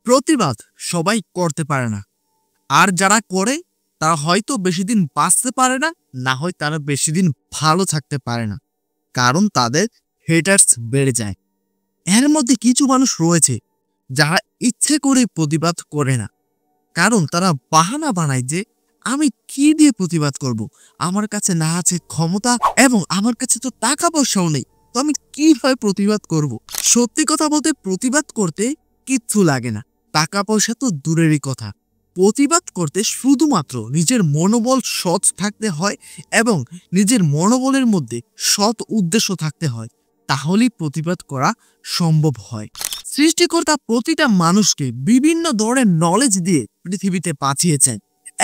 প্রতিবাদ সবাই করতে পারে না, আর যারা করে তারা হয়তো বেশি দিন বাঁচতে পারে না, না হয় তারা বেশি দিন ভালো থাকতে পারে না, কারণ তাদের হেটার্স বেড়ে যায়। এর মধ্যে কিছু মানুষ রয়েছে যারা ইচ্ছে করে প্রতিবাদ করে না, কারণ তারা বাহানা বানায় যে আমি কি দিয়ে প্রতিবাদ করব, আমার কাছে না আছে ক্ষমতা এবং আমার কাছে তো টাকা পয়সাও নেই, তো আমি কিভাবে প্রতিবাদ করব। সত্যি কথা বলতে প্রতিবাদ করতে কিচ্ছু লাগে না, টাকা পয়সা তো দূরেরই কথা। প্রতিবাদ করতে শুধুমাত্র নিজের মনোবল সৎ থাকতে হয় এবং নিজের মনোবলের মধ্যে সৎ উদ্দেশ্য থাকতে হয়, তাহলেই প্রতিবাদ করা সম্ভব হয়। সৃষ্টিকর্তা প্রতিটা মানুষকে বিভিন্ন ধরনের নলেজ দিয়ে পৃথিবীতে পাঠিয়েছেন।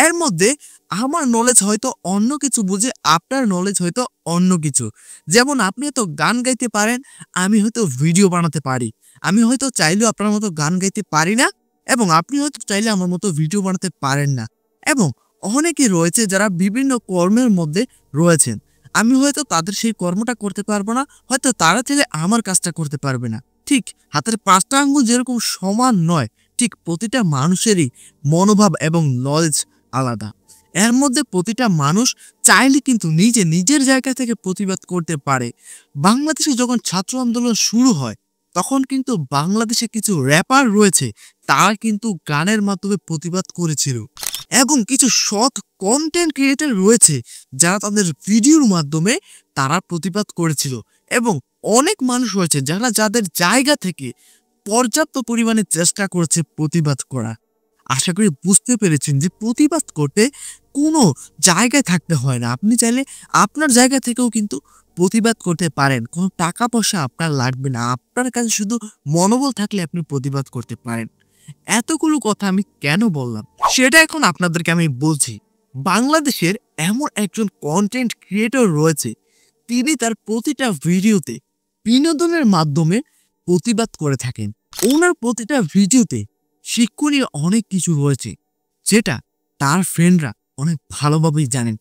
এর মধ্যে আমার নলেজ হয়তো অন্য কিছু বুঝে, আপনার নলেজ হয়তো অন্য কিছু। যেমন আপনি হয়তো গান গাইতে পারেন, আমি হয়তো ভিডিও বানাতে পারি। আমি হয়তো চাইলেও আপনার মতো গান গাইতে পারি না, এবং আপনি হয়তো চাইলে আমার মতো ভিডিও বানাতে পারেন না। এবং অনেকে রয়েছে যারা বিভিন্ন কর্মের মধ্যে রয়েছেন, আমি হয়তো তাদের সেই কর্মটা করতে পারবো না, হয়তো তারা চাইলে আমার কাজটা করতে পারবে না। ঠিক হাতের 5টা আঙ্গুল যেরকম সমান নয়, ঠিক প্রতিটা মানুষেরই মনোভাব এবং নলেজ আলাদা। এর মধ্যে প্রতিটা মানুষ চাইলে কিন্তু নিজের জায়গা থেকে প্রতিবাদ করতে পারে। বাংলাদেশে যখন ছাত্র আন্দোলন শুরু হয়, তখন কিন্তু বাংলাদেশে কিছু র্যাপার রয়েছে, তারা কিন্তু গানের মাধ্যমে প্রতিবাদ করেছিল, এবং কিছু সৎ কন্টেন্ট ক্রিয়েটর রয়েছে যারা তাদের ভিডিওর মাধ্যমে তারা প্রতিবাদ করেছিল, এবং অনেক মানুষ রয়েছে যারা যাদের জায়গা থেকে পর্যাপ্ত পরিমাণে চেষ্টা করেছে প্রতিবাদ করা। আশা করি বুঝতে পেরেছেন যে প্রতিবাদ করতে কোনো জায়গায় থাকতে হয় না, আপনি চাইলে আপনার জায়গা থেকেও কিন্তু প্রতিবাদ করতে পারেন। কোনো টাকা পয়সা আপনার লাগবে না, আপনার কাছে শুধু মনোবল থাকলে আপনি প্রতিবাদ করতে পারেন। এতগুলো কথা আমি কেন বললাম সেটা এখন আপনাদেরকে আমি বলছি। বাংলাদেশের এমন একজন কন্টেন্ট ক্রিয়েটর রয়েছে, তিনি তার প্রতিটা ভিডিওতে বিনোদনের মাধ্যমে প্রতিবাদ করে থাকেন। ওনার প্রতিটা ভিডিওতে শিক্ষণীয় অনেক কিছু রয়েছে, যেটা তার ফ্রেন্ডরা অনেক ভালোভাবেই জানেন।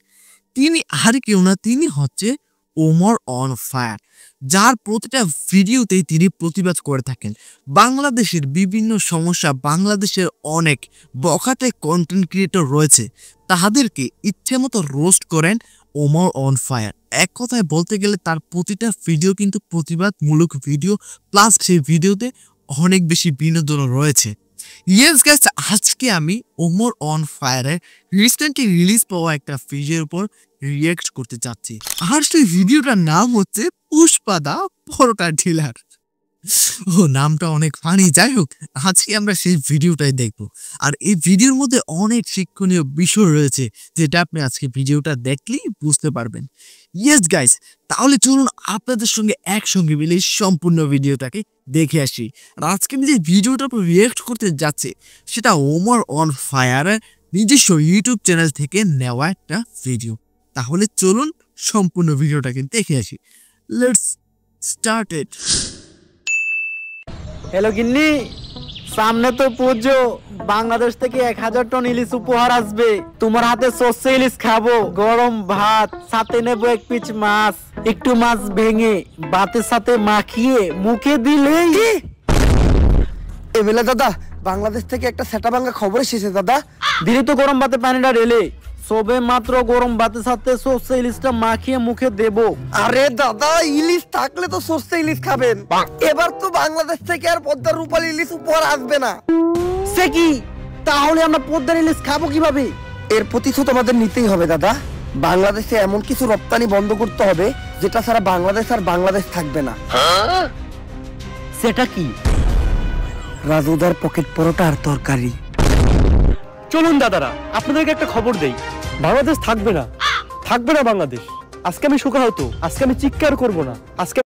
তিনি আর কেউ না, তিনি হচ্ছে ওমর অন ফায়ার, যার প্রতিটা ভিডিওতেই তিনি প্রতিবাদ করে থাকেন। বাংলাদেশের বিভিন্ন সমস্যা, বাংলাদেশের অনেক বখাটে কন্টেন্ট ক্রিয়েটর রয়েছে, তাদেরকে ইচ্ছে মতো রোস্ট করেন ওমর অন ফায়ার। এক কথায় বলতে গেলে তার প্রতিটা ভিডিও কিন্তু প্রতিবাদমূলক ভিডিও, প্লাস সেই ভিডিওতে অনেক বেশি বিনোদন রয়েছে। ইয়েস গাইস, আজকে আমি ওমর অন ফায়ারের রিসেন্টলি রিলিজ পাওয়া একটা ভিডিওর উপর রিয়েক্ট করতে চাচ্ছি, আর সেই ভিডিওটার নাম হচ্ছে পুষ্পা দা পরোটা ডিলার। ও নামটা অনেক ফানি। যাই হোক, আজকে আমরা সেই ভিডিওটাই দেখব, আর এই ভিডিওর মধ্যে অনেক শিক্ষণীয় বিষয় রয়েছে, যেটা আপনি আজকে ভিডিওটা দেখলেই বুঝতে পারবেন। ইয়েস গাইস, তাহলে চলুন আপনাদের সঙ্গে একসঙ্গে মিলে সম্পূর্ণ ভিডিওটাকে দেখে আসি। আর আজকে আমি যে ভিডিওটার উপর রিয়েক্ট করতে যাচ্ছি, সেটা ওমর অন ফায়ারের নিজস্ব ইউটিউব চ্যানেল থেকে নেওয়া একটা ভিডিও। তাহলে চলুন সম্পূর্ণ ভিডিওটাকে দেখে আসি। Let's start it. হ্যালো গিন্নি, সামনে তো পুজো, বাংলাদেশ থেকে 1000 টন ইলিশ উপহার আসবে। তোমার হাতে সর্ষে ইলিশ খাবো, গরম ভাত, সাথে নেবো 1 পিস মাছ। একটু মাছ ভেঙে ভাতের সাথে মাখিয়ে মুখে দিলেই। এমএলএ দাদা, বাংলাদেশ থেকে একটা সেটা ভাঙা খবর এসেছে দাদা। দিলি তো গরম ভাতে পানিটা ঢেলে, সবে মাত্র গরম ভাতের সাথে সর্ষে ইলিশটা মাখিয়ে মুখে দেবো। আরে দাদা, ইলিশ থাকলে তো সস্তা ইলিশ খাবেন। এবার তো বাংলাদেশ থেকে আর পদ্মার রূপালী ইলিশ উপহার আসবে না। সে কি? তাহলে আমরা পদ্মার ইলিশ খাবো কিভাবে? এর প্রতিশোধ আমাদের নিতেই হবে দাদা। বাংলাদেশে এমন কিছু রপ্তানি বন্ধ করতে হবে, যেটা ছাড়া বাংলাদেশ আর বাংলাদেশ থাকবে না। সেটা কি? রাজুদার পকেট পরোটা আর তরকারি। চলুন দাদারা, আপনাদেরকে একটা খবর দেই, বাংলাদেশ থাকবে না, থাকবে না বাংলাদেশ। আজকে আমি শোকাহত, আজকে আমি চিৎকার করব না, আজকে।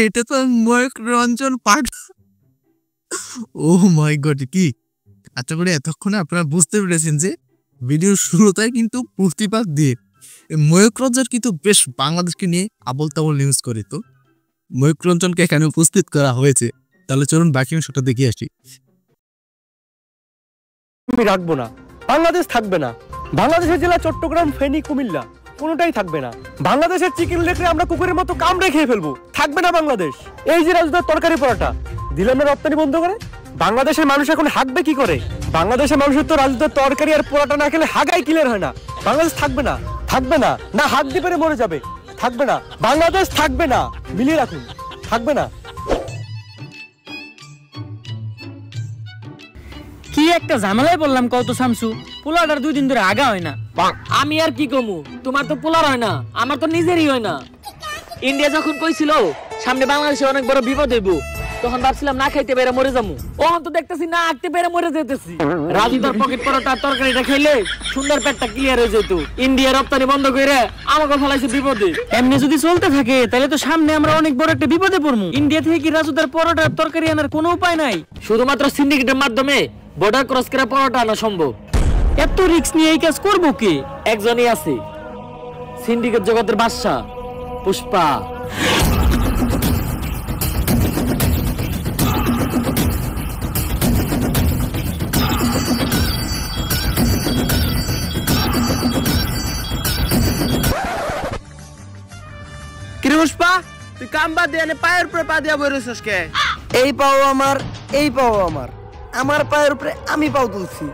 এটা তো ময়ূক রঞ্জন পাঠ। ও মাই গড, কি আচ্ছা করে এতক্ষণে আপনারা বুঝতে পেরেছেন যে ভিডিওর শুরুটাই কিন্তু প্রতিবাদ দিয়ে। ময়ূক রঞ্জন কিন্তু বেশ বাংলাদেশকে নিয়ে আবল তাবল নিউজ করে, তো ময়ূক রঞ্জনকে এখানে উপস্থিত করা হয়েছে। তাহলে চলুন বাকি অংশটা দেখে আসি। আমি রাখবো না, বাংলাদেশ থাকবে না। বাংলাদেশের জেলা চট্টগ্রাম, ফেনী, কুমিল্লা কোনোটাই থাকবে না। বাংলাদেশের চিকেন দেখলে আমরা কুকুরের মতো কামড়ে খেয়ে ফেলবো, থাকবে না বাংলাদেশ। এই যে রাজুদার তরকারি পরোটা, দিলাম না রপ্তানি বন্ধ করে, বাংলাদেশের মানুষ এখন হাঁকবে কি করে? বাংলাদেশের মানুষের তো রাজুদার তরকারি আর পোড়াটা না খেলে হাগাই ক্লিয়ার হয় না। বাংলাদেশ থাকবে না, থাকবে না, না হাত দিয়ে পেরে মরে যাবে। থাকবে না, বাংলাদেশ থাকবে না, মিলিয়ে রাখুন, থাকবে না। কি একটা ঝামেলায় বললাম কত শামসু, পোলাটার 2 দিন ধরে আগা হয় না। আমি আর কি কমু, তোমার তো পোলার হয় না, আমার তো নিজেরই হয় না। ইন্ডিয়া যখন কইছিল সামনে বাংলাদেশে অনেক বড় বিপদ হইব, তখন ভাবছিলাম না খাইতে পেরে মরে যাবো। ওখান তো দেখতেছি না আঁকতে পেরে মরে যেতেছি। রাজু তার পকেট পরোটা তরকারিটা খাইলে সুন্দর পেটটা ক্লিয়ার হয়ে যেত। ইন্ডিয়া রপ্তানি বন্ধ করে আমাকে ফেলাইছে বিপদে। এমনি যদি চলতে থাকে তাহলে তো সামনে আমরা অনেক বড় একটা বিপদে পড়বো। ইন্ডিয়া থেকে কি রাজুদার পরোটা তরকারি আনার কোনো উপায় নাই? শুধুমাত্র সিন্ডিকেটের মাধ্যমে বর্ডার ক্রস করে পরোটা আনা সম্ভব। এত রিস্ক নিয়ে এই কাজ করবো কে? একজনই আছে, সিন্ডিকেট জগতের বাদশা পুষ্পা। কিরে পুষ্পা, তুই কাম বাদ দিয়ে পায়ের উপরে পা দিয়া বই রইছস কে? এই পাও আমার, এই পাও আমার, আমার পায়ের উপরে আমি পাও তুলছি,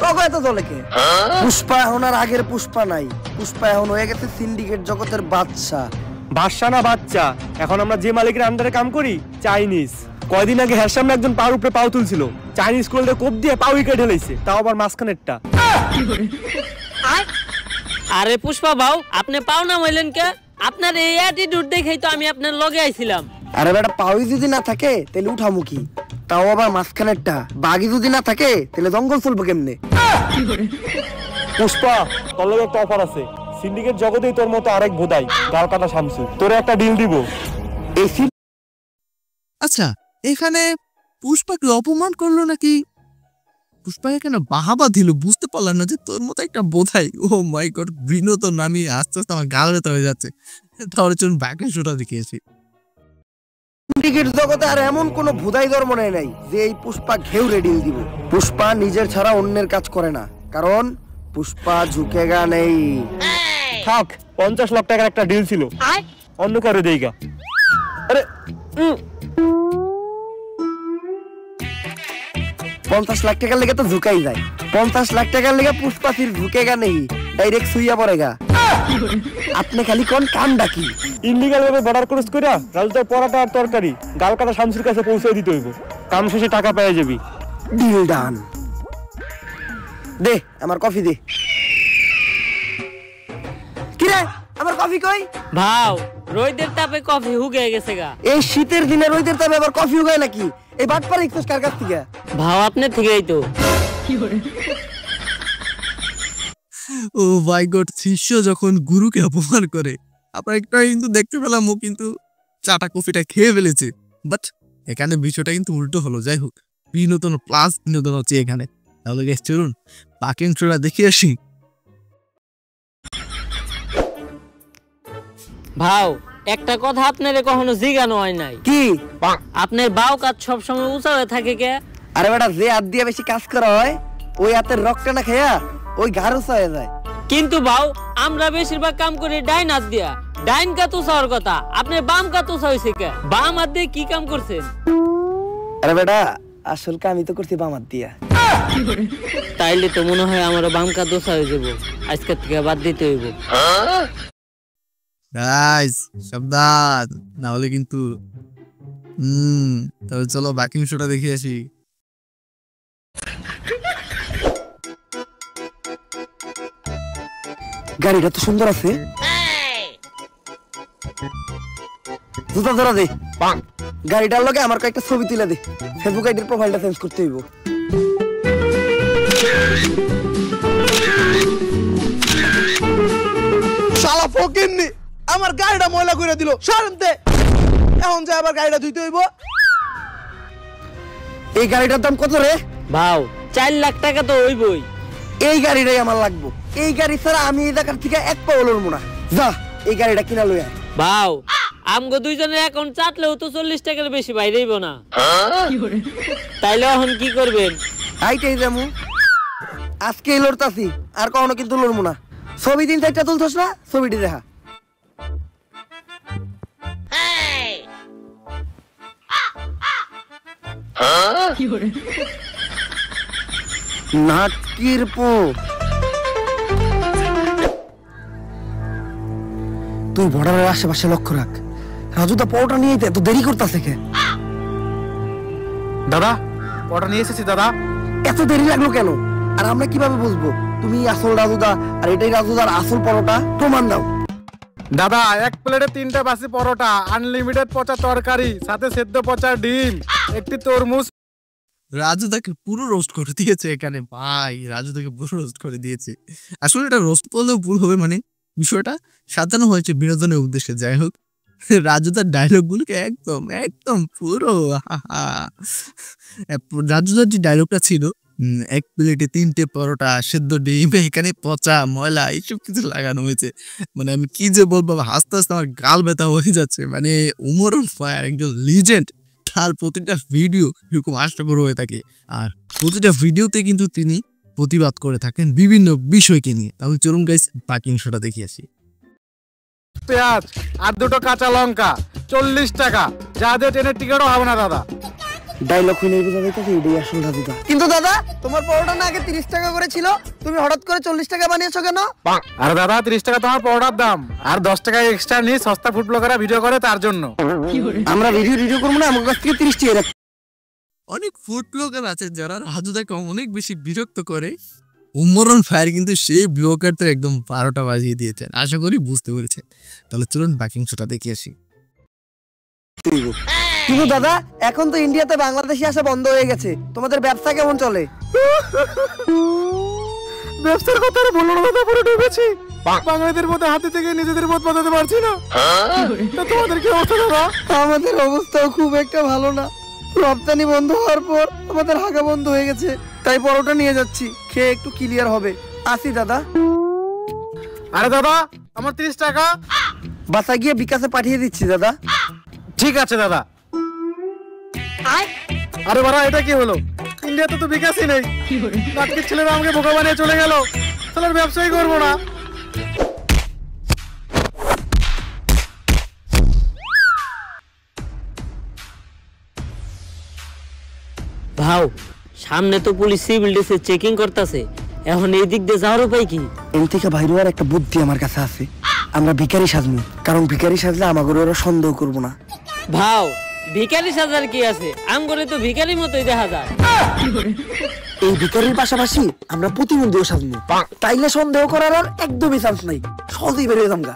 তোকে এত দলে কে? পুষ্পা এখন আর আগের পুষ্পা নাই, পুষ্পা এখন হয়ে গেছে সিন্ডিকেট জগতের বাদশা। বাদশা না বাচ্চা, এখন আমরা যে মালিকের আন্ডারে কাম করি চাইনিজ। কয়দিন আগে হ্যার সামনে একজন পার উপরে পাও তুলছিল, চাইনিজ কোল্ডে কোপ দিয়ে পাও কেটে ঢেলাইছে, তাও আবার মাঝখানেরটা। আরে পুষ্পা ভাও, আপনি পাও না হইলেন কে? আপনার এই অ্যাটিটিউড দেখেই তো আমি আপনার লগে আইছিলাম। আরে বেটা, পাওই যদি না থাকে তাহলে উঠামু কি, তাও আবার মাঝখানেরটা। বাঘি যদি না থাকে তাহলে জঙ্গল চলবো কেমনে? পুষ্পা, তোর লগে একটা অফার আছে। সিন্ডিকেট জগতেই তোর মতো আরেক ভোদাই গাল কাটা শামসু, তোরে একটা ডিল দিব। এই আচ্ছা, এখানে পুষ্পাকে অপমান করলো নাকি পুষ্পাকে কেন বাহাবা দিল বুঝতে পারলাম না। যে তোর মতো একটা বোধাই, ও মাই গড, বিনোদন আমি আস্তে আস্তে আমার গাল ব্যথা হয়ে যাচ্ছে। তাহলে চলুন ব্যাকের শোটা দেখিয়েছি। সিন্ডিকেট জগতে আর এমন কোন ভুদাই ধর্ম নাই যে এই পুষ্পা ঘেউ রেডিল দিব। পুষ্পা নিজের ছাড়া অন্যের কাজ করে না, কারণ পুষ্পা ঝুঁকেগা নেই। থাক, 50 লাখ টাকার একটা ডিল ছিল, অন্য কারো দেইগা। আরে 50 লাখ টাকার লেগে তো ঝুঁকাই যায়। 50 লাখ টাকার লেগে পুষ্পা ফির ঝুঁকেগা নেই, ডাইরেক্ট সুইয়া পড়েগা। আপনি খালি কোন কাম ডাকি ইনলিগাল ভাবে বর্ডার ক্রস কইরা রাজুদার পরোটা আর তরকারি গাল কাটা শামসুর কাছে পৌঁছে দিতে হইব। কাম শেষে টাকা পেয়ে যাবি। Deal done. দে আমার কফি দে। কিরে, আমার কফি কই? ভাও, রোদের তাপে কফি হুগে গেছে গা। এই শীতের দিনে রোদের তাপে আবার কফি উগায় নাকি? এই বাটপার ইকছস কার কাছ থেকে? ভাও আপনার থেকেই তো। ও মাই গড, শিষ্য যখন গুরুকে অপমান করে। আপনার একটা কিন্তু দেখতে পেলাম ও কিন্তু চাটা কফিটা খেয়ে ফেলেছে। বাট এখানে বিষয়টা কিন্তু উল্টো হলো। যাই হোক, বিনোদন প্লাস বিনোদন হচ্ছে এখানে। তাহলে গেস চলুন বাকি অংশটা দেখে আসি। ভাও, একটা কথা আপনারে কখনো জিজ্ঞানো হয় নাই। কি? আপনার বাও কাজ সবসময় উঁচা হয়ে থাকে কে? আরে বেটা, যে হাত দিয়ে বেশি কাজ করা হয় ওই হাতের রক্তটা না খাইয়া ওই ঘাড় উঁচা হয়ে যায়। কিন্তু ভাও, আমরা বেশিরভাগ কাম করি ডাইন হাত দিয়া। ডাইন কাত উঁচা হওয়ার কথা, আপনার বাম কাত উঁচা হয়েছে কে? বাম হাত দিয়ে কি কাম করছেন? আরে বেটা, আসল কামই তো করছি বাম হাত দিয়া। তাইলে তো মনে হয় আমারও বাম কাত উঁচা হয়ে যাবো। আজকের থেকে বাদ দিতে হইব। গাইস, সাবধান, না হলে কিন্তু তাহলে চলো বাকি অংশটা দেখে আসি। গাড়িটা তো সুন্দর আছে। জুতা ধরা দে। গাড়িটার লগে আমার কয়েকটা ছবি তুলে দে। ফেসবুক আইডির প্রোফাইলটা চেঞ্জ করতে হইব। শালা ফকিন্নি আমার গাড়িটা ময়লা করে দিল। সরতে এখন যা আবার গাড়িটা ধুইতে হইব। এই গাড়িটার দাম কত রে? ভাও, 4 লাখ টাকা তো হইবই। এই গাড়িটাই আমার লাগবো। এই গাড়ি ছাড়া আমি এই জায়গার থেকে এক পাও লড়বো না। যা, এই গাড়িটা কিনা লই আয়। ভাও, আমগো দুইজনের অ্যাকাউন্ট চাটলেও তো 40 টাকার বেশি বাইরেইব না। তাইলে এখন কি করবেন? আইটাই যামু। আজকে লড়তাছি, আর কখনো কিন্তু লড়বো না। ছবি দিন চারটা তুলছস না, ছবিটি দেখা। নাটকির পো তুই বর্ডারের আশেপাশে লক্ষ্য রাখ। রাজুদা পরোটা নিয়ে এত দেরি করতেছে কে? দাদা পরোটা নিয়ে এসেছি দাদা। এত দেরি লাগলো কেন? আর আমরা কিভাবে বুঝবো তুমি আসল রাজুদা আর এটাই রাজুদার আসল পরোটা? প্রমাণ দাও। দাদা এক প্লেটে 3টা বাসি পরোটা, আনলিমিটেড পচা তরকারি, সাথে সেদ্ধ পচা ডিম, একটি তরমুজ। রাজু তাকে পুরো রোস্ট করে দিয়েছে এখানে ভাই, রাজু তাকে পুরো রোস্ট করে দিয়েছে। আসলে এটা রোস্ট করলেও ভুল হবে, মানে বিষয়টা সাজানো হয়েছে বিনোদনের উদ্দেশ্যে। যাই হোক, রাজু তার ডায়লগ গুলোকে একদম একদম পুরো রাজু তার যে ডায়লগটা ছিল, এক প্লেটে 3টে পরোটা, সেদ্ধ ডিম, এখানে পচা ময়লা এইসব কিছু লাগানো হয়েছে। মানে আমি কি যে বলবো, হাসতে হাসতে আমার গাল ব্যথা হয়ে যাচ্ছে। মানে ওমর অন ফায়ার একজন লিজেন্ড, তার প্রতিটা ভিডিও এরকম হাস্যকর হয়ে থাকে, আর প্রতিটা ভিডিওতে কিন্তু তিনি প্রতিবাদ করে থাকেন বিভিন্ন বিষয়কে নিয়ে। তাহলে চলুন গাইস বাকি অংশটা দেখি আসি। পেঁয়াজ আর 2টো কাঁচা লঙ্কা 40 টাকা, যাদের ট্রেনের টিকিটও হবে না দাদা। ডায়লগ হইলে বোঝা যাইতেছে এটাই আসল রাজুদা। কিন্তু দাদা তোমার পরোটা না আগে 30 টাকা করে ছিল, তুমি হঠাৎ করে 40 টাকা বানিয়েছো কেন? আর দাদা 30 টাকা তোমার পরোটার দাম, আর 10 টাকা এক্সট্রা নিয়ে সস্তা ফুড ব্লগাররা ভিডিও করে তার জন্য। আমরা ভিডিও করবো না, আমার কাছ থেকে 30 টাকা রাখ। অনেক ফুড ব্লগার আছে যারা রাজুদাকে অনেক বেশি বিরক্ত করে। ওমর অন ফায়ার কিন্তু সেই ব্লগারদের একদম 12টা বাজিয়ে দিয়েছেন। আশা করি বুঝতে পেরেছেন। তাহলে চলুন বাকি অংশটা দেখে আসি। কিন্তু দাদা এখন তো ইন্ডিয়াতে বাংলাদেশি আসা বন্ধ হয়ে গেছে, তোমাদের ব্যবসা কেমন চলে? ব্যবসার কথা বললো না দাদা, পুরো ডুবেছি। বাঙালিদের মধ্যে হাতে থেকে নিজেদের মত বাঁধাতে পারছি না। তা তোমাদের কি অবস্থা দাদা? আমাদের অবস্থাও খুব একটা ভালো না। রপ্তানি বন্ধ হওয়ার পর আমাদের হাগা বন্ধ হয়ে গেছে, তাই পরোটা নিয়ে যাচ্ছি, খেয়ে একটু ক্লিয়ার হবে। আসি দাদা। আরে দাদা আমার 30 টাকা। বাসা গিয়ে বিকাশে পাঠিয়ে দিচ্ছি দাদা। ঠিক আছে দাদা। আরে বাড়া এটা কি হলো? ইন্ডিয়াতে তো বিকাশই নেই। বাকি ছেলেরা আমাকে বোকা বানিয়ে চলে গেল। তাহলে ব্যবসাই করবো না। ভাও সামনে তো পুলিশ সিভিল ড্রেসে চেকিং করতেছে, এখন এই দিক দিয়ে যাওয়ার উপায় কি? এর থেকে বাইরে আর একটা বুদ্ধি আমার কাছে আছে। আমরা ভিখারি সাজবো, কারণ ভিখারি সাজলে আমাকে ওরা সন্দেহ করবো না। ভাও ভিখারি সাজার কি আছে, আম করে তো ভিখারির মতোই দেখা যায়। এই ভিখারির পাশাপাশি আমরা প্রতিবন্ধীও সাজবো, তাইলে সন্দেহ করার আর একদমই চান্স নাই, সহজেই বেরিয়ে যামগা।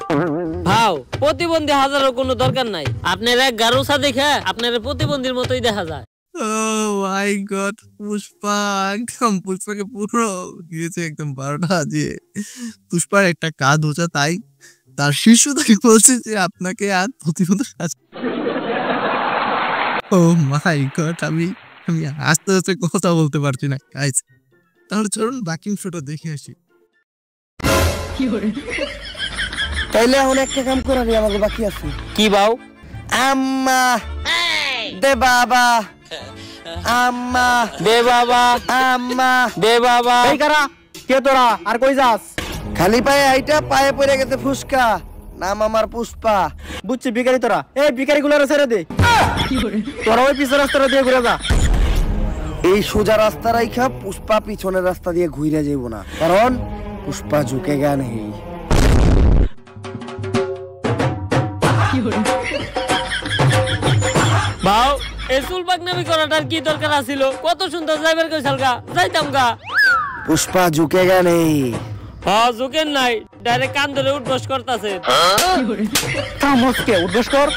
ভাও প্রতিবন্ধী হাজারও কোনো দরকার নাই, আপনার এক গারুসা দেখে আপনার প্রতিবন্ধীর মতোই দেখা যায়। Oh my God, পুষ্পা একদম পুষ্পাকে পুরো দিয়েছে একদম 12টা বাজিয়ে। পুষ্পার একটা কাজ হচ্ছে, তাই তার শিষ্য তাকে বলছে যে আপনাকে আর প্রতিবন্ধী Oh my God, আমি আস্তে আস্তে কথা বলতে পারছি না গাইস। তাহলে চলুন বাকি অংশটা দেখে আসি। তাইলে এখন একটা কাম করারই আমাকে বাকি আছে। কি ভাও? আম্মা দে বাবা, আম্মা দে বাবা, আম্মা দে বাবা। এই কারা কে তোরা, আর কই যাস? খালি পায়ে আইটা পায়ে পড়ে গেছে ফুসকা, নাম আমার পুষ্পা। বুঝছি ভিখারি তোরা, এই ভিখারি গুলোরে ছেড়ে দে। তোরা ওই পিছের রাস্তাটা দিয়ে ঘুরে যা। এই সোজা রাস্তা রাইখা পুষ্পা পিছনের রাস্তা দিয়ে ঘুরে যাইব না, কারণ পুষ্পা ঝুঁকে গা নেই। ভাও এই চুল পাকনামি করাটার কি দরকার আছিল? কত সুন্দর যাইবার কইছাল গা, যাইতাম গা। পুষ্পা ঝুঁকে গা নেই। হ্যাঁ ঝুঁকেন নাই, ডাইরেক্ট কান ধরে উঠবস করতেছে। থামসকে উদ্দেশ্য কর।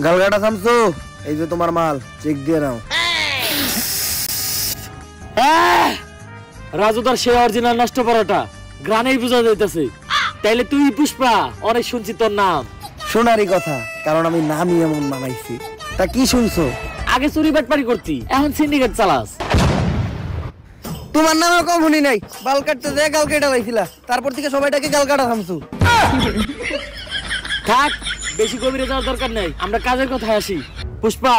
গালগাটা থামছো, এই যে তোমার মাল, চেক দিয়ে নাও। রাজুদার সে অরিজিনাল নষ্ট পরোটা গ্রানেই বোঝা যাইতেছে। তাইলে তুই পুষ্পা, অনেক শুনছি তোর নাম। শোনারই কথা, কারণ আমি নামই এমন বানাইছি। তা কি শুনছো? আগে চুরি বাটপারি করতি, এখন সিন্ডিকেট চালাস। তোমার নামে কখনই নাই, বাল কাটতে যায় গাল কেটে লাইছিলা, তারপর থেকে সবাইটাকে গাল কাটা থামছো। থাক, বেশি গভীরে যাওয়ার দরকার নেই, আমরা কাজের কথায় আসি। পুষ্পা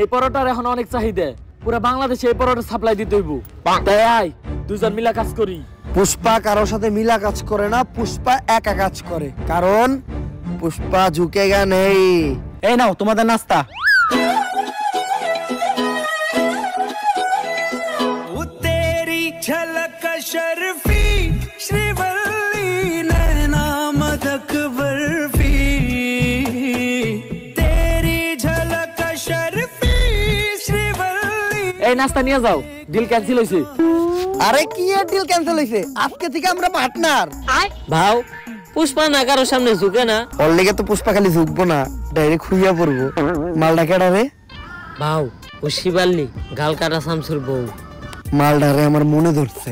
এই পরোটার এখন অনেক চাহিদা, পুরো বাংলাদেশে এই পরোটা সাপ্লাই দিতে হইব। তাই আয় দুজন মিলা কাজ করি। পুষ্পা কারোর সাথে মিলা কাজ করে না, পুষ্পা একা কাজ করে, কারণ পুষ্পা ঝুঁকে গা নেই। এই নাও তোমাদের নাস্তা। तेरी झलक शर्फी श्रीवल्ली नैना मदक बर्फी तेरी झलक शर्फी श्रीवल्ली। এই নাস্তা নিয়ে যাও, ডিল ক্যান্সেল হয়েছে। আরে কি এর ডিল ক্যান্সেল হইছে? আজকে থেকে আমরা পার্টনার। ভাও পুষ্পা না কারোর সামনে ঝুঁকে না। ওর লেগে তো পুষ্পা খালি ঝুঁকবো না, ডাইরেক্ট খুইয়া পড়বো। মালটা কেডা রে? ভাও ও শিবাল্লি, গাল কাটা শামসুর বউ। মালটারে আমার মনে ধরছে।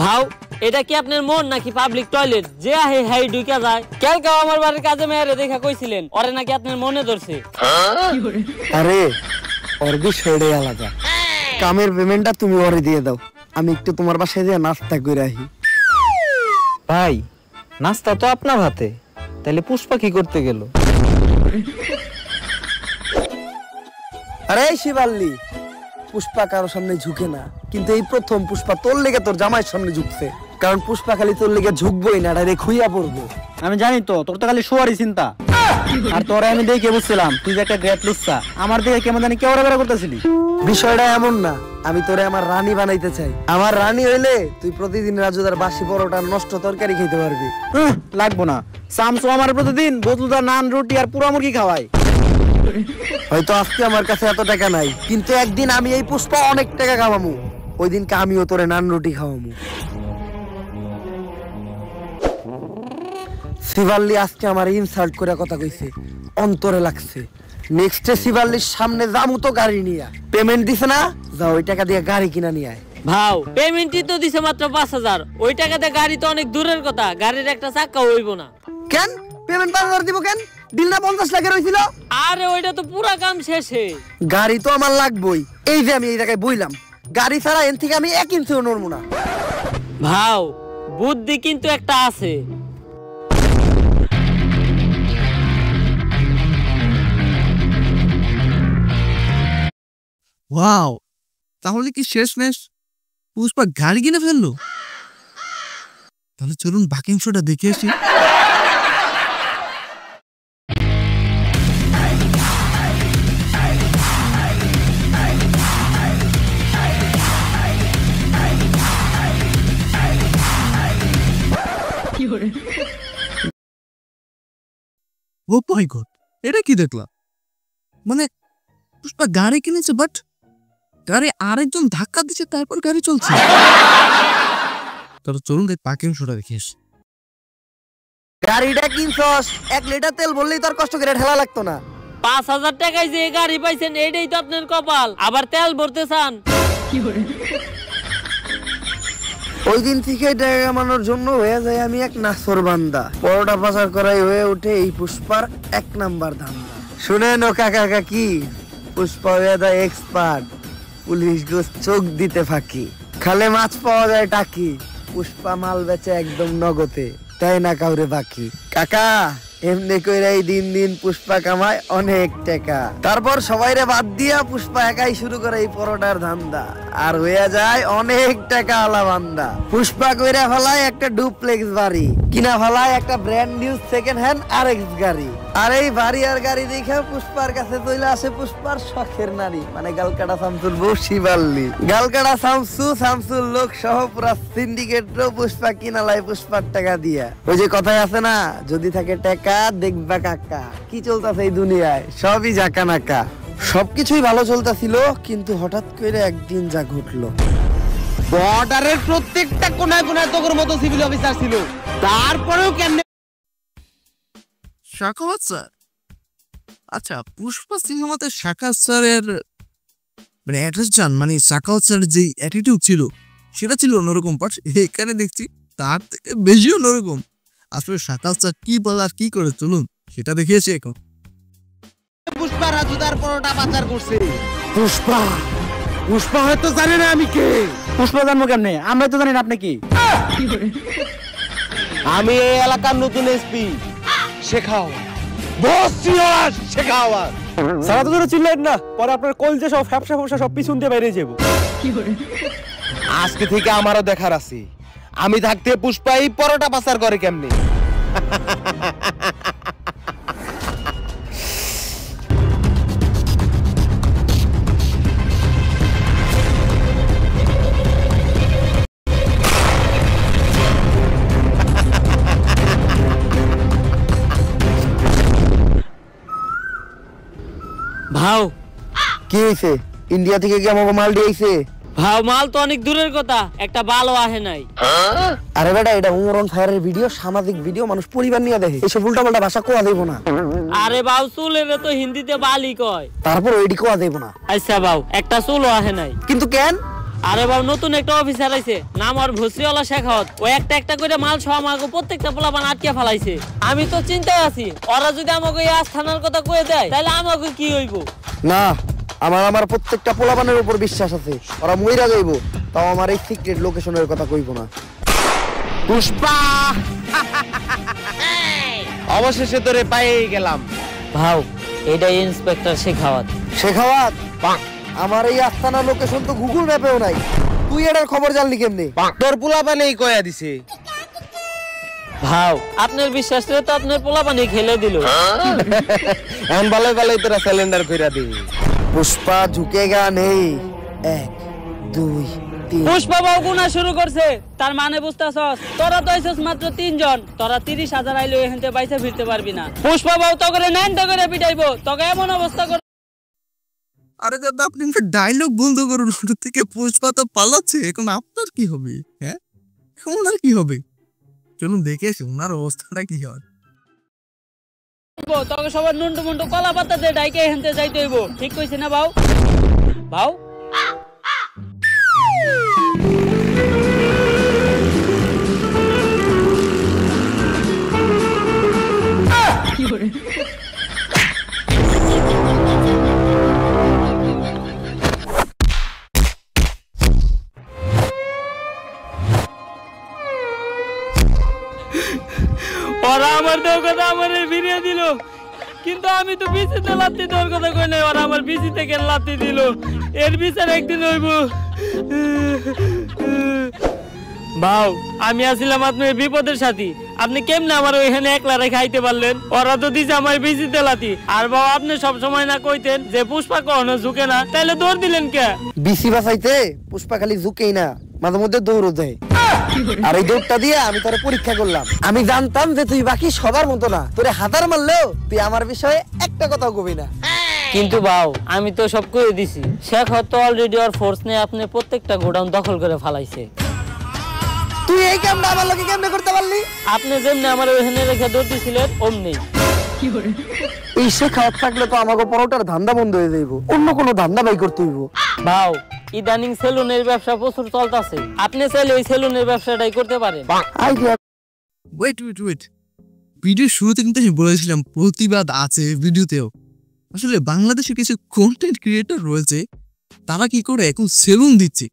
ভাও এটা কি আপনার মন নাকি পাবলিক টয়লেট? যে আহে হাই ঢুকে যায়। কালকে আমার বাড়ির কাজে মেয়েরে দেখা কইছিলেন, ওরে নাকি আপনার মনে ধরছে। আরে ওর বিষয়টাই আলাদা। কামের পেমেন্টটা তুমি ওরে দিয়ে দাও, আমি একটু তোমার বাসায় দিয়ে নাস্তা করে আহি। ভাই নাস্তা তো আপনার হাতে, তাহলে পুষ্পা কি করতে গেল? আরে শিবাল্লি, পুষ্পা কারো সামনে ঝুঁকে না, কিন্তু এই প্রথম পুষ্পা তোর লেগে তোর জামাইয়ের সামনে ঝুঁকছে। কারণ পুষ্পা খালি তোর লেগে ঝুঁকবোই না, ডাইরেক্ট খুইয়া পড়বো। আমি জানি তো, তোর তো খালি শোয়ারই চিন্তা। আর তোরে আমি দেখে বুঝছিলাম তুই যে একটা গ্রেট লুচ্চা। আমার দিকে কেমন জানি কেউ বেড়া করতেছিলি। বিষয়টা এমন না, আমি তোরে আমার রানী বানাইতে চাই। আমার রানী হইলে তুই প্রতিদিন রাজুদার বাসি পরোটা নষ্ট তরকারি খেতে পারবি। লাগবো না, শামসু আমার প্রতিদিন বদলুদা নান রুটি আর পুরা মুরগি খাওয়াই। হয়তো আজকে আমার কাছে এত টাকা নাই, কিন্তু একদিন আমি এই পুষ্পা অনেক টাকা খাওয়ামু। ওই দিনকে আমিও তোরে নান রুটি খাওয়ামু। শিবাল্লি আজকে আমার ইনসাল্ট করে কথা কইছে, অন্তরে লাগছে। নেক্সটে শিবাল্লির সামনে যামু তো গাড়ি নিয়ে। পেমেন্ট দিছে না, যাও ওই টাকা দিয়ে গাড়ি কিনা নিয়ে আয়। ভাও পেমেন্টই তো দিছে মাত্র 5000। ওই টাকাতে গাড়ি তো অনেক দূরের কথা, গাড়ির একটা চাকা হইব না। কেন পেমেন্ট 5000 দিব কেন? ডিল না 50 লাখের হইছিল? আরে ওইটা তো পুরা কাম শেষে। গাড়ি তো আমার লাগবই। এই যে আমি এই জায়গায় বইলাম, গাড়ি ছাড়া এন থেকে আমি 1 ইঞ্চিও নড়বো না। ভাও বুদ্ধি কিন্তু একটা আছে। ওয়াও, তাহলে কি শেষ মেশ? পুষ্পা গাড়ি কিনে ফেললো? তাহলে চলুন বাকি অংশটা দেখে আসি। ও মাই গড, এটা কি দেখলাম? মানে পুষ্পা গাড়ি কিনেছে, বাট গাড়ি আরেকজন ধাক্কা দিচ্ছে, তারপর গাড়ি চলছে। তাহলে চলুন বাকি অংশটা দেখে আসি। গাড়িটা কিনছস, 1 লিটার তেল বললেই তোর কষ্ট করে ঠেলা লাগতো না। 5000 টাকায় যে গাড়ি পাইছেন, এইটাই তো আপনার কপাল। আবার তেল ভরতে চান। ওই দিন থেকে টাকা কামানোর জন্য হয়ে যায় আমি এক নাছর বান্দা। পরোটা পাচার করাই হয়ে ওঠে এই পুষ্পার 1 নাম্বার ধান্দা। শুনেন ও কাকা কাকি, পুষ্পা হয়ে যায় এক্সপার্ট। পুলিশ গোস চোখ দিতে ফাঁকি, খালে মাছ পাওয়া যায় টাকি। পুষ্পা মাল বেচে একদম নগদে, তাই না কাউরে বাকি। কাকা এমনি কইরাই দিন দিন পুষ্পা কামায় অনেক টাকা। তারপর সবাইরে বাদ দিয়া পুষ্পা একাই শুরু করে এই পরোটার ধান্দা, আর হয়ে যায় অনেক টাকা আলা বান্দা। পুষ্পা কইরা ফেলায় একটা ডুপ্লেক্স বাড়ি, কিনা ফেলায় একটা brand new second hand RX গাড়ি। আর এই বাড়ি আর গাড়ি দেখে পুষ্পার কাছে চলে আসে পুষ্পার শখের নারী, মানে গালকাটা শামসুর বউ শিবাল্লি। গালকাটা শামসুর লোক সহ পুরা সিন্ডিকেট পুষ্পা কিনালাই পুষ্পার টাকা দিয়া। ওই যে কথায় আছে না, যদি থাকে টাকা দেখবা কাকা। কি চলতেছে এই দুনিয়ায়, সবই জাকা নাকা। সবকিছুই ভালো চলতেছিল, কিন্তু হঠাৎ করে একদিন যা ঘটলো। বর্ডারের প্রত্যেকটা কোনায় কোনায় তোর মতো সিভিল অফিসার ছিল, তারপরেও কেমনে শাখাওয়াত স্যার? আচ্ছা, পুষ্পা সিনেমাতে শাখাওয়াত স্যারের মানে অ্যাটেনশন, মানে শাখাওয়াত স্যারের যে অ্যাটিটিউড ছিল সেটা ছিল অন্যরকম, বাট এখানে দেখছি তার থেকে বেশি অন্যরকম। আসলে শাখাওয়াত স্যার কি বলে আর কি করে, চলুন সেটা দেখিয়েছি এখন। পুষ্পা রাজুদার পরোটা পাচার করছে। পুষ্পা হয়তো জানে না আমি কে। পুষ্পা জানবো কেমনে? আমরা তো জানি না আপনি কি। আমি এই এলাকার নতুন এসপি শেখাওয়াত। সারা তো চিল্লাইন না, পরে আপনার কলজে সব ফ্যাপসা ফ্যাপসা সব পিছন দিয়ে বাইরে যাবো। আজকে থেকে আমারও দেখার আছে, আমি থাকতে পুষ্পা এই পরোটা পাচার করে কেমনে। ভাও কি হয়েছে? ইন্ডিয়া থেকে কি আমাকে মাল দিয়েছে? ভাও মাল তো অনেক দূরের কথা, একটা বালও আহে নাই। আরে বেটা, এটা উমর অন ফায়ারের ভিডিও, সামাজিক ভিডিও, মানুষ পরিবার নিয়ে দেখে, এসব উল্টাপাল্টা ভাষা কোয়া দেব না। আরে বাউ চুলের তো হিন্দিতে বালি কয়, তারপর ওইটি কোয়া দেব না। আচ্ছা বাউ একটা চুলও আহে নাই। কিন্তু কেন? আরে বাবু নতুন একটা অফিসার আইছে, নাম আর ভুসরিওয়ালা শেখাওয়াত। ও একটা একটা করে মাল সহ আমাকে প্রত্যেকটা পোলাপান আটকে ফেলাইছে। আমি তো চিন্তায় আছি, ওরা যদি আমাকে এই আস্থানার কথা কয়ে দেয় তাহলে আমাকে কি হইব? না, আমার প্রত্যেকটা পোলাপানের উপর বিশ্বাস আছে, ওরা মইরা যাইব, তাও আমার এই সিক্রেট লোকেশনের কথা কইব না। পুষ্পা অবশেষে তোরে পেয়ে গেলাম। ভাও এটাই ইন্সপেক্টর শেখাওয়াত। শেখাওয়াত? আমার এই আস্তানা লোকেশন তো গুগল ম্যাপেও নাই, তুই এটার খবর জানলি কেমনে? তোর পোলাপানেই কয়া দিছে। ভাও আপনার বিশ্বাস রে তো আপনার পোলাপানি খেলে দিল। এখন ভালোই ভালোই তোরা সিলিন্ডার কইরা দি। পুষ্পা ঝুঁকেগা নেই। 1 2 3। পুষ্পা বাবু গুনা শুরু করছে, তার মানে বুঝতাছস? তোরা তো আইছস মাত্র 3 জন, তোরা 30,000 আইলো এখানতে বাইসা ফিরতে পারবি না। পুষ্পা বাবু তো করে নেন তো করে পিটাইবো, তোকে এমন অবস্থা করে। আরে দাদা আপনি ডায়লগ বন্ধ করুন, ওটা থেকে পুষ্পা তো পালাচ্ছে, এখন আপনার কি হবে? হ্যাঁ ওনার কি হবে? চলুন দেখে আসি ওনার অবস্থাটা কি হয়। তোকে সবার নুন্টু মুন্টু কলা পাতা দিয়ে ডাইকে এখানতে যাইতে হইব, ঠিক কইছি না বাউ? বাউ ওরা আমার দেওয়ার কথা আমার ফিরিয়ে দিল, কিন্তু আমি তো বিচিতে লাত্তি দেওয়ার কথা কই নাই, ওরা আমার বিচি থেকে লাত্তি দিল। এর বিচার একদিন হইব। ভাও আমি আসছিলাম আপনার বিপদের সাথী, আপনি কেমনে আমার ওইখানে একলা রেখে আইতে পারলেন? ওরা তো দিছে আমার বিচিতে লাত্তি। আর বাবা আপনি সব সময় না কইতেন যে পুষ্পা কখনো ঝুঁকে না, তাইলে দৌড় দিলেন কে? বিসি বাঁচাইতে পুষ্পা খালি ঝুঁকেই না, মাঝে মধ্যে দৌড়ও দেয়। আর এই দৌড়টা দিয়ে আমি তোরে পরীক্ষা করলাম। আমি জানতাম যে তুই বাকি সবার মতো না, তোরে হাজার মারলেও তুই আমার বিষয়ে একটা কথাও কবি না। কিন্তু বাউ আমি তো সব কই দিছি, শেখ তো অলরেডি ওর ফোর্স নিয়ে আপনি প্রত্যেকটা গোডাউন দখল করে ফেলাইছে। তুই এই কামটা আমার লোকে কেমনে করতে পারলি? আপনি যেমনি আমার ওইখানে রেখে দৌড় দিছিলেন অমনি। এই শেখাওয়াত থাকলে তো আমাকে পরোটার ধান্দা বন্ধ হয়ে যাইব, অন্য কোনো ধান্দা বাই করতে হইব। ভাও ইদানিং সেলুনের ব্যবসা প্রচুর চলতেছে, আপনি চাইলে ওই সেলুনের ব্যবসাটাই করতে পারেন। ওয়েট ভিডিওর শুরুতে কিন্তু আমি বলেছিলাম প্রতিবাদ আছে ভিডিওতেও। আসলে বাংলাদেশে কিছু কন্টেন্ট ক্রিয়েটর রয়েছে, তারা কি করে এখন সেলুন দিচ্ছে।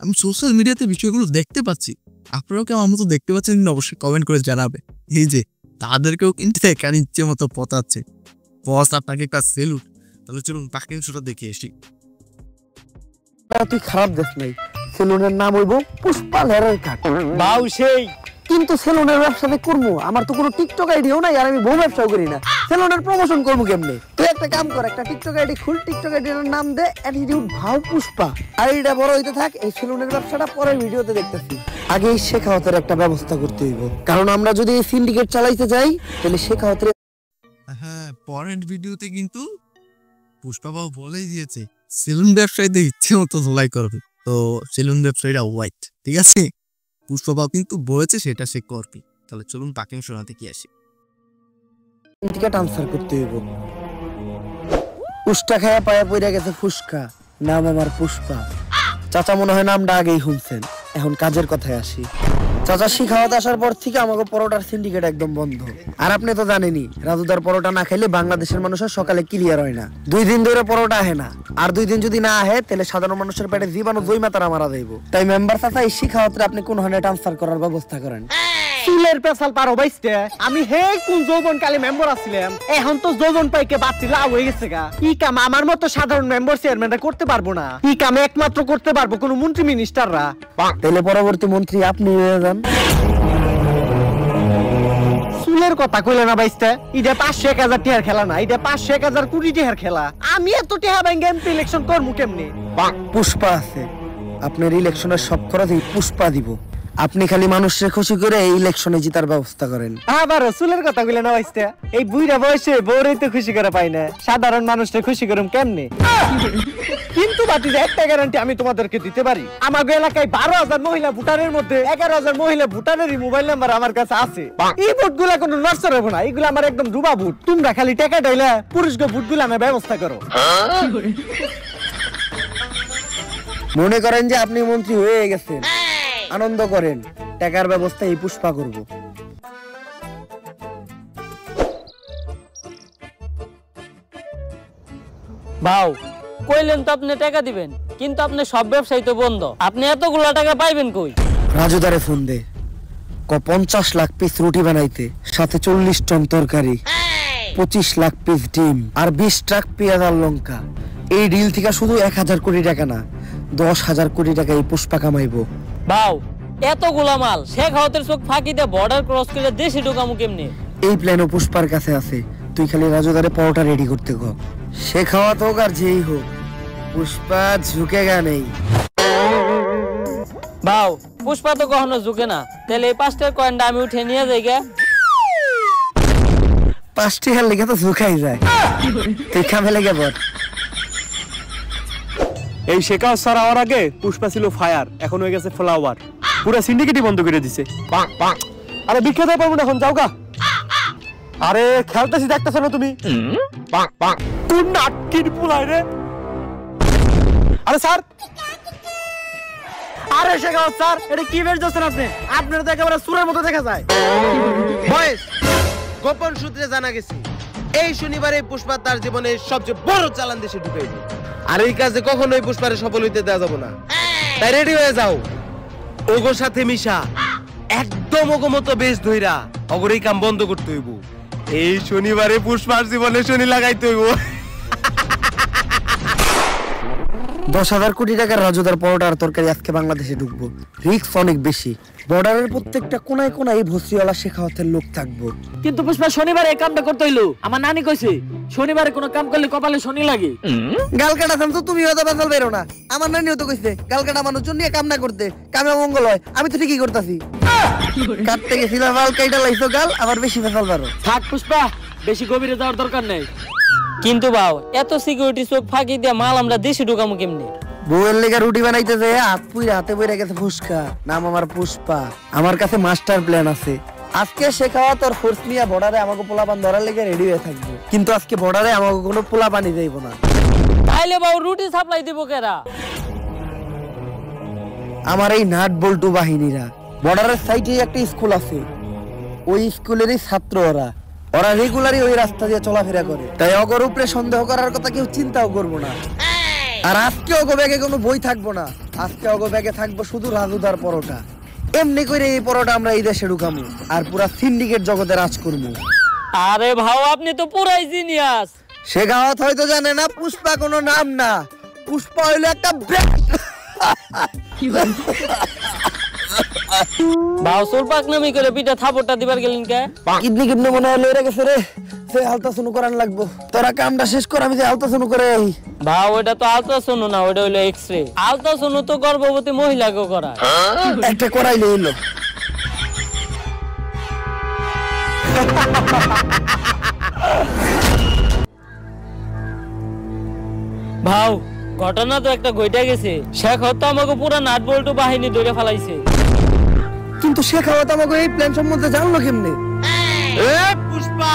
আমি সোশ্যাল মিডিয়াতে বিষয়গুলো দেখতে পাচ্ছি, আপনারাও কেউ আমার মতো দেখতে পাচ্ছেন কিনা অবশ্যই কমেন্ট করে জানাবে। এই যে তাদেরকেও কিন্তু এখানে ইচ্ছে মতো পতাচ্ছে। বস আপনাকে একটা সেলুন, তাহলে চলুন তাকে সেটা দেখে এসি। তুই খারাপ দেখ নাই, সেলুনের নাম হইব পুষ্পা হেয়ার কাট। ভাও সেই কিন্তু সেলুনের ব্যবসাতে করবো, আমার তো কোনো টিকটক আইডিও নাই, আর আমি বউ ব্যবসাও করি না, সেলুনের প্রমোশন করবো কেমনে? তুই একটা কাম কর, একটা টিকটক আইডি খুল, টিকটক আইডির নাম দে অ্যাটিটিউড ভাও পুষ্পা। আর এটা বড় হইতে থাক, এই সেলুনের ব্যবসাটা পরের ভিডিওতে দেখতেছি। আগে এই শেখাওয়াতের একটা ব্যবস্থা করতে হইব, কারণ আমরা যদি এই সিন্ডিকেট চালাইতে যাই তাহলে শেখাওয়াতের। হ্যাঁ পরের ভিডিওতে কিন্তু পুষ্পাবাবু বলেই দিয়েছে সেলুন ব্যবসায়ীদের ইচ্ছে মতো ধোলাই করবে, তো সেলুন ব্যবসায়ীরা হোয়াইট, ঠিক আছে? পুষ্পাবাবু কিন্তু বলেছে সেটা সে করবে। তাহলে চলুন তাকে শোনাতে কি আসি। টিকেট আনসার করতে হইব। পুষ্টা খায়া পায়া পইরা গেছে ফুসকা, নাম আমার পুষ্পা। চাচা মনে হয় নামটা আগেই শুনছেন, এখন কাজের কথায় আসি। চাচা শিখাওয়াত আসার পর থেকে আমাকে পরোটার সিন্ডিকেট একদম বন্ধ। আর আপনি তো জানেনই, রাজুদার পরোটা না খাইলে বাংলাদেশের মানুষের সকালে ক্লিয়ার হয় না। 2 দিন ধরে পরোটা আহে না, আর 2 দিন যদি না আহে তাহলে সাধারণ মানুষের পেটে জীবাণু জৈমা তারা মারা যাইব। তাই মেম্বার চাচা এই শিখাওয়াতরে আপনি কোন হানে ট্রান্সফার করার ব্যবস্থা করেন। চুলের পেশাল পারো বাইসতে, আমি হে কোন যৌবন কালে মেম্বার আছিলাম, এখন তো যৌবন পাইকে বাতি লাভ হয়ে গেছে গা। ই কাম আমার মতো সাধারণ মেম্বার চেয়ারম্যানরা করতে পারবো না, ই কাম একমাত্র করতে পারবো কোন মন্ত্রী মিনিস্টাররা। তাহলে পরবর্তী মন্ত্রী আপনি হয়ে যান। চুলের কথা কইলে না বাইসতে, এটা 500-1000 টাকার খেলা না, এটা 500-1000 কোটি টাকার খেলা। আমি এত টাকা ব্যাংকে এমপি ইলেকশন করবো কেমনে? পুষ্পা আছে, আপনার ইলেকশনের সব খরচ এই পুষ্পা দিব। আপনি খালি মানুষের খুশি করে এই ইলেকশনে জিতার ব্যবস্থা করেন। আবার রসুলের কথা বলে না ভাইস্তে, এই বুইরা বয়সে বউরেই তো খুশি করে পাই না, সাধারণ মানুষকে খুশি করুম কেমনে? কিন্তু বাতিজা একটা গ্যারান্টি আমি তোমাদেরকে দিতে পারি, আমাদের এলাকায় 12,000 মহিলা ভোটারের মধ্যে 11,000 মহিলা ভোটারেরই মোবাইল নাম্বার আমার কাছে আছে। এই ভোটগুলা কোনো নষ্ট হবে না, এগুলো আমার একদম ডুবা ভোট। তোমরা খালি টাকা ডাইলা পুরুষকে ভোটগুলো আমার ব্যবস্থা করো। মনে করেন যে আপনি মন্ত্রী হয়ে গেছেন, আনন্দ করেন, টাকার ব্যবস্থা এই পুষ্পা করব। ভাও কইলেন তো আপনি টাকা দিবেন, কিন্তু আপনি সব ব্যবসায়ী তো বন্ধ, আপনি এতগুলা টাকা পাইবেন কই? রাজুদারে ফোন দে, 50 লাখ পিস রুটি বানাইতে, সাথে 40 টন তরকারি, 25 লাখ পিস ডিম আর 20 ট্রাক পেঁয়াজ আর লঙ্কা। এই ডিল থেকে শুধু 1000 কোটি টাকা না, 10,000 কোটি টাকা এই পুষ্পা কামাইবো। ভাও এতগুলা মাল শেখ হাওয়াতের চোখ ফাঁকি দিয়ে বর্ডার ক্রস করে দেশে ঢোকামু কেমনে? এই প্ল্যানও পুষ্পার কাছে আছে, তুই খালি রাজুদারে পরোটা রেডি করতে কর। শেখ হাওয়াত হোক আর যেই হোক, পুষ্পা ঝুঁকেগা নেই। ভাও পুষ্পা তো কখনো ঝুঁকে না, তাহলে এই 5টার কয়েনটা আমি উঠে নিয়ে যাই গে। 5টি হার লেগে তো ঝুঁকাই যায়, তুই খামে লেগে বল। এই শেখাও স্যার হওয়ার আগে পুষ্পা ছিল ফায়ার, এখন হয়ে গেছে ফ্লাওয়ার, পুরো সিন্ডিকেটই বন্ধ করে দিছে। আরে বিখ্যাত পাবো না, এখন যাও গা। আরে খেলতেছি দেখতেছ না তুমি? কোন নাটকির পুলাই রে? আরে স্যার, আরে শেখাও স্যার, এটা কি বের যাচ্ছেন আপনি? আপনার তো একেবারে সুরের মতো দেখা যায়। বয়েস গোপন সূত্রে জানা গেছে এই শনিবারে পুষ্পা তার জীবনের সবচেয়ে বড় চালান দেশে ঢুকাইব, আর এই কাজে কখনোই পুষ্পারে সফল হইতে দেওয়া যাবে না। তাই রেডি হয়ে যাও, ওগোর সাথে মিশা একদম ওগো মতো বেশ ধইরা অগর এই কাম বন্ধ করতে হইব। এই শনিবারে পুষ্পার জীবনে শনি লাগাইতে হইব। 10,000 কোটি টাকার রাজুদার পরোটা আর তরকারি আজকে বাংলাদেশে ঢুকবো, রিস্ক অনেক বেশি। বর্ডারের প্রত্যেকটা কোনায় কোনায় এই ভস্রিওয়ালা শেখাওয়াতের লোক থাকবো। কিন্তু পুষ্পা শনিবারে এই কামটা করতে হইলো, আমার নানি কইছে শনিবারে কোনো কাম করলে কপালে শনি লাগে। গাল কাটা তো তুমি হয়তো বেসাল বেরো না, আমার নানিও তো কইছে গাল কাটা মানুষজন নিয়ে কাম না করতে, কামে মঙ্গল হয়। আমি তো ঠিকই করতেছি, কাটতে গেছিলাম গাল কাইটা লাইছো গাল, আবার বেশি বেসাল বেরো। থাক পুষ্পা, বেশি গভীরে যাওয়ার দরকার নেই। কিন্তু ভাও এত সিকিউরিটি চোখ ফাঁকি দিয়ে মাল আমরা দেশে ঢোকামু কেমনে? বউয়ের লেগে রুটি বানাইতেছে, হাতে বইরা গেছে ফুসকা, নাম আমার পুষ্পা। আমার কাছে মাস্টার প্ল্যান আছে। আজকে শেখাওয়াত আর ফোর্স নিয়ে বর্ডারে আমাকে পোলাপান ধরার লেগে রেডি হয়ে থাকবো, কিন্তু আজকে বর্ডারে আমাকে কোনো পোলাপানি যাইবো না। তাইলে ভাও রুটি সাপ্লাই দিব কেরা? আমার এই নাট বল্টু বাহিনীরা। বর্ডারের সাইডে একটা স্কুল আছে, ওই স্কুলেরই ছাত্র ওরা। ওরা রেগুলারই ওই রাস্তা দিয়ে চলাফেরা করে, তাই অগর উপরে সন্দেহ করার কথা কেউ চিন্তাও করবো না। আর আজকে অগো ব্যাগে কোনো বই থাকবো না, আজকে অগো ব্যাগে থাকবো শুধু রাজুদার পরোটা। এমনি করে এই পরোটা আমরা এই দেশে ঢুকামু আর পুরা সিন্ডিকেট জগতে রাজ করবো। আরে ভাও আপনি তো পুরাই জিনিয়াস। শেখাওয়াত হয়তো জানে না পুষ্পা কোনো নাম না, পুষ্পা হইলো একটা ব্র্যান্ড। ভাও সুলপাক নামি করে পিঠা থাপড়টা দিবার গেলেন কে? কিডনি কিডনি মনে হয় লইরা গেছে রে, সে আলট্রাসাউন্ড করান লাগবো। তোরা কামটা শেষ কর, আমি যে আলট্রাসাউন্ড করে আই। ভাও ওটা তো আলট্রাসাউন্ড না, ওটা হলো এক্সরে। আলট্রাসাউন্ড তো গর্ভবতী মহিলাকে করায়। একটা করাইলে হইলো। ভাও ঘটনা তো একটা ঘটে গেছে, শেখ হত্যা আমাকে পুরো নাট বল্টু বাহিনী ধরে ফেলাইছে। কিন্তু শেখাওয়াত আমাকে এই প্ল্যান সম্বন্ধে জানলো কেমনে? পুষ্পা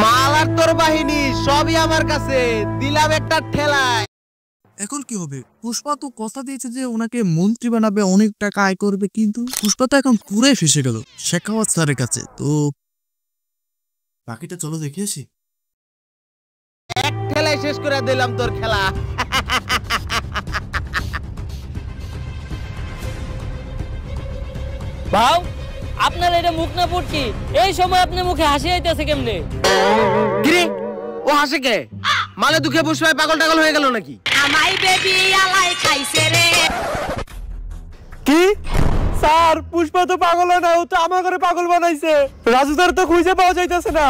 মাল আর তোর বাহিনী সবই আমার কাছে, দিলাম একটা ঠেলায়। এখন কি হবে? পুষ্পা তো কথা দিয়েছে যে ওনাকে মন্ত্রী বানাবে, অনেক টাকা আয় করবে, কিন্তু পুষ্পা তো এখন পুরাই ফেসে গেল শেখাওয়াত স্যারের কাছে। তো বাকিটা চলো দেখে আসি। এক ঠেলায় শেষ করে দিলাম তোর খেলা। ভাও আপনার এটা মুখ না ফুটকি, এই সময় আপনি মুখে হাসি আইতেছে কেমনে? কিরে ও হাসে কে? মালে দুঃখে পুষ্পায় পাগল টাগল হয়ে গেল নাকি? আমাই বেবি আলাই খাইছে রে। কি স্যার, পুষ্পা তো পাগল না, ও তো আমার ঘরে পাগল বানাইছে। রাজুদার তো খুঁজে পাওয়া যাইতেছে না।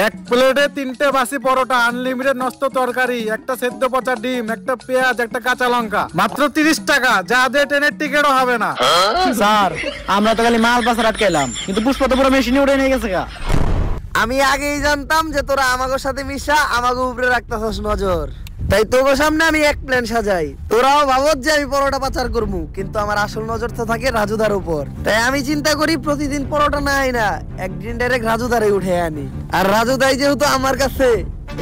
এক প্লেটে 3টে বাসি পরোটা, আনলিমিটেড নষ্ট তরকারি, একটা সেদ্ধ পচা ডিম, একটা পেঁয়াজ, একটা কাঁচা লঙ্কা, মাত্র 30 টাকা। যা দিয়ে ট্রেনের টিকিটও হবে না। স্যার আমরা তো খালি মাল পাচার আটকাইলাম, কিন্তু পুষ্পা তো পুরো মেশিনে উঠে নিয়ে গেছে গা। আমি আগেই জানতাম যে তোরা আমাগোর সাথে মিশা আমাগো উপরে রাখতেছস নজর, তাই তোগো সামনে আমি এক প্ল্যান সাজাই। তোরাও ভাবত যে আমি পরোটা পাচার করবো, কিন্তু আমার আসল নজর তো থাকে রাজুদার উপর। তাই আমি চিন্তা করি প্রতিদিন পরোটা না আই না, একদিন ডাইরেক্ট রাজুদারে উঠে আনি। আর রাজুদাই যেহেতু আমার কাছে,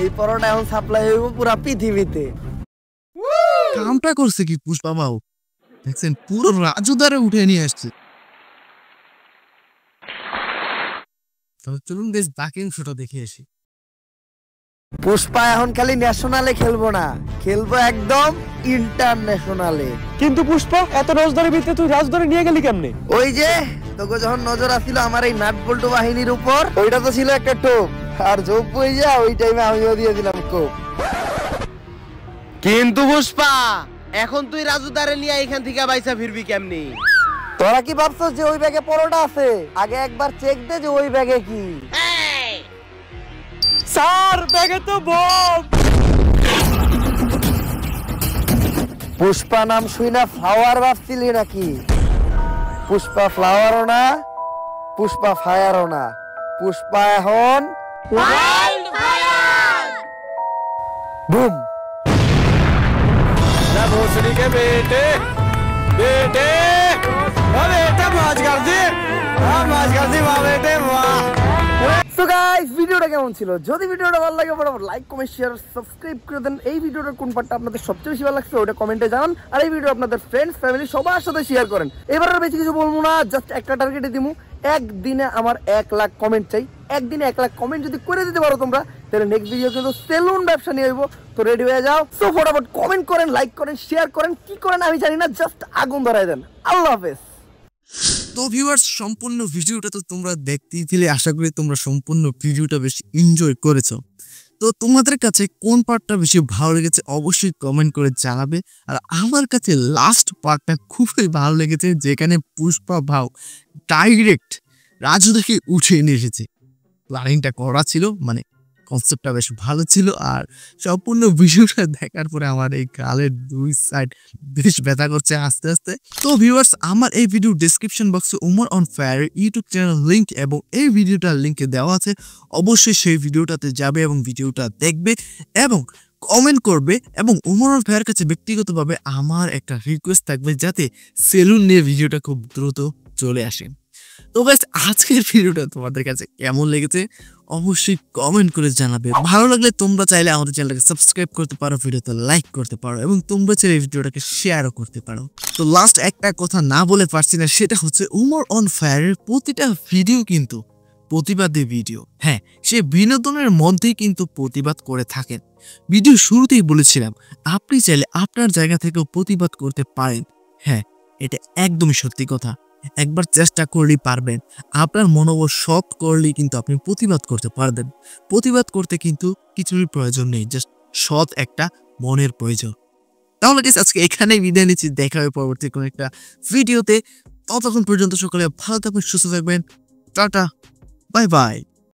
এই পরোটা এখন সাপ্লাই হইব পুরা পৃথিবীতে। কামটা করছে কি পুষ্পা বাবু, দেখছেন পুরো রাজুদারে উঠে নিয়ে আসছে। চলুন বেশ বাকি অংশটা দেখে আসি। পুষ্পা এখন খালি ন্যাশনালে খেলবো না, খেলবো একদম ইন্টারন্যাশনালে। কিন্তু পুষ্পা এত রাজধানীর ভিতরে তুই রাজধানী নিয়ে গেলি কেমনে? ওই যে তোকে যখন নজর আসছিল আমার এই নাট বল্টু বাহিনীর উপর, ওইটা তো ছিল একটা টোপ, আর যোগ বই যা ওই টাইমে আমিও দিয়ে দিলাম কোপ। কিন্তু পুষ্পা এখন তুই রাজুদারে নিয়ে এখান থেকে বাইসা ফিরবি কেমনি? তোরা কি ভাবছস যে ওই ব্যাগে পরোটা আছে? আগে একবার চেক দে যে ওই ব্যাগে কি। স্যার ব্যাগে তো বম। পুষ্পা নাম শুই না ফ্লাওয়ার ভাবছিলি নাকি? পুষ্পা ফ্লাওয়ারও না, পুষ্পা ফায়ারও না, পুষ্পা এখন বুম। भोसड़ी के बेटे बेटे बेटे मौज कर दी, मौज कर दी वाह बेटे वाह। সো গাইস ভিডিওটা কেমন ছিল? যদি ভিডিওটা ভালো লাগে ফটাফট লাইক কমেন্ট শেয়ার সাবস্ক্রাইব করে দেন। এই ভিডিওটার কোন পার্টটা আপনাদের সবচেয়ে বেশি ভালো লাগছে ওটা কমেন্টে জানান, আর এই ভিডিও আপনাদের ফ্রেন্ডস ফ্যামিলি সবার সাথে শেয়ার করেন। এবার আর বেশি কিছু বলবো না, জাস্ট একটা টার্গেটে দিমু, একদিনে আমার 1 লাখ কমেন্ট চাই। একদিনে 1 লাখ কমেন্ট যদি করে দিতে পারো তোমরা, তাহলে নেক্সট ভিডিও কিন্তু সেলুন ব্যবসা নিয়ে আসবো। তো রেডি হয়ে যাও। সো ফটাফট কমেন্ট করেন, লাইক করেন, শেয়ার করেন, কি করেন আমি জানি না, জাস্ট আগুন ধরায় দেন। আল্লাহ হাফেজ। তো ভিউয়ার্স সম্পূর্ণ ভিডিওটা তো তোমরা দেখতেই ছিলে, আশা করি তোমরা সম্পূর্ণ ভিডিওটা বেশ এনজয় করেছো। তো তোমাদের কাছে কোন পার্টটা বেশি ভালো লেগেছে অবশ্যই কমেন্ট করে জানাবে। আর আমার কাছে লাস্ট পার্টটা খুবই ভালো লেগেছে, যেখানে পুষ্পা ভাও ডাইরেক্ট রাজুদাকে উঠে নিয়ে এসেছে। প্ল্যানিংটা করা ছিল, মানে কনসেপ্টটা বেশ ভালো ছিল। আর সম্পূর্ণ ভিডিওটা দেখার পরে আমার এই গালের 2 সাইড বেশ ব্যথা করছে আস্তে আস্তে। তো ভিউয়ার্স আমার এই ভিডিও ডেসক্রিপশন বক্সে Umar on fire YouTube channel link এবং এই ভিডিওটার লিঙ্কে দেওয়া আছে। অবশ্যই সেই ভিডিওটাতে যাবে এবং ভিডিওটা দেখবে এবং কমেন্ট করবে। এবং উমর অন ফায়ার কাছে ব্যক্তিগতভাবে আমার একটা রিকোয়েস্ট থাকবে, যাতে সেলুন নিয়ে ভিডিওটা খুব দ্রুত চলে আসে। তো গাইস আজকের ভিডিওটা তোমাদের কাছে কেমন লেগেছে অবশ্যই কমেন্ট করে জানাবে। ভালো লাগলে তোমরা চাইলে আমাদের চ্যানেলটাকে সাবস্ক্রাইব করতে পারো, ভিডিওতে লাইক করতে পারো এবং তোমরা চাইলে এই ভিডিওটাকে শেয়ারও করতে পারো। তো লাস্ট একটা কথা না বলে পারছি না, সেটা হচ্ছে উমর অন ফায়ারের প্রতিটা ভিডিও কিন্তু প্রতিবাদী ভিডিও। হ্যাঁ, সে বিনোদনের মধ্যেই কিন্তু প্রতিবাদ করে থাকেন। ভিডিও শুরুতেই বলেছিলাম আপনি চাইলে আপনার জায়গা থেকেও প্রতিবাদ করতে পারেন। হ্যাঁ, এটা একদমই সত্যি কথা। একবার চেষ্টা করলেই পারবেন। আপনার মনোবল সৎ করলেই কিন্তু আপনি প্রতিবাদ করতে পারবেন। প্রতিবাদ করতে কিন্তু কিছুরই প্রয়োজন নেই, জাস্ট সৎ একটা মনের প্রয়োজন। তাহলে গাইস আজকে এখানেই বিদায় নিচ্ছি, দেখা হবে পরবর্তী কোনো একটা ভিডিওতে। ততক্ষণ পর্যন্ত সকলে ভালো থাকবেন, সুস্থ থাকবেন। Tata, bye bye.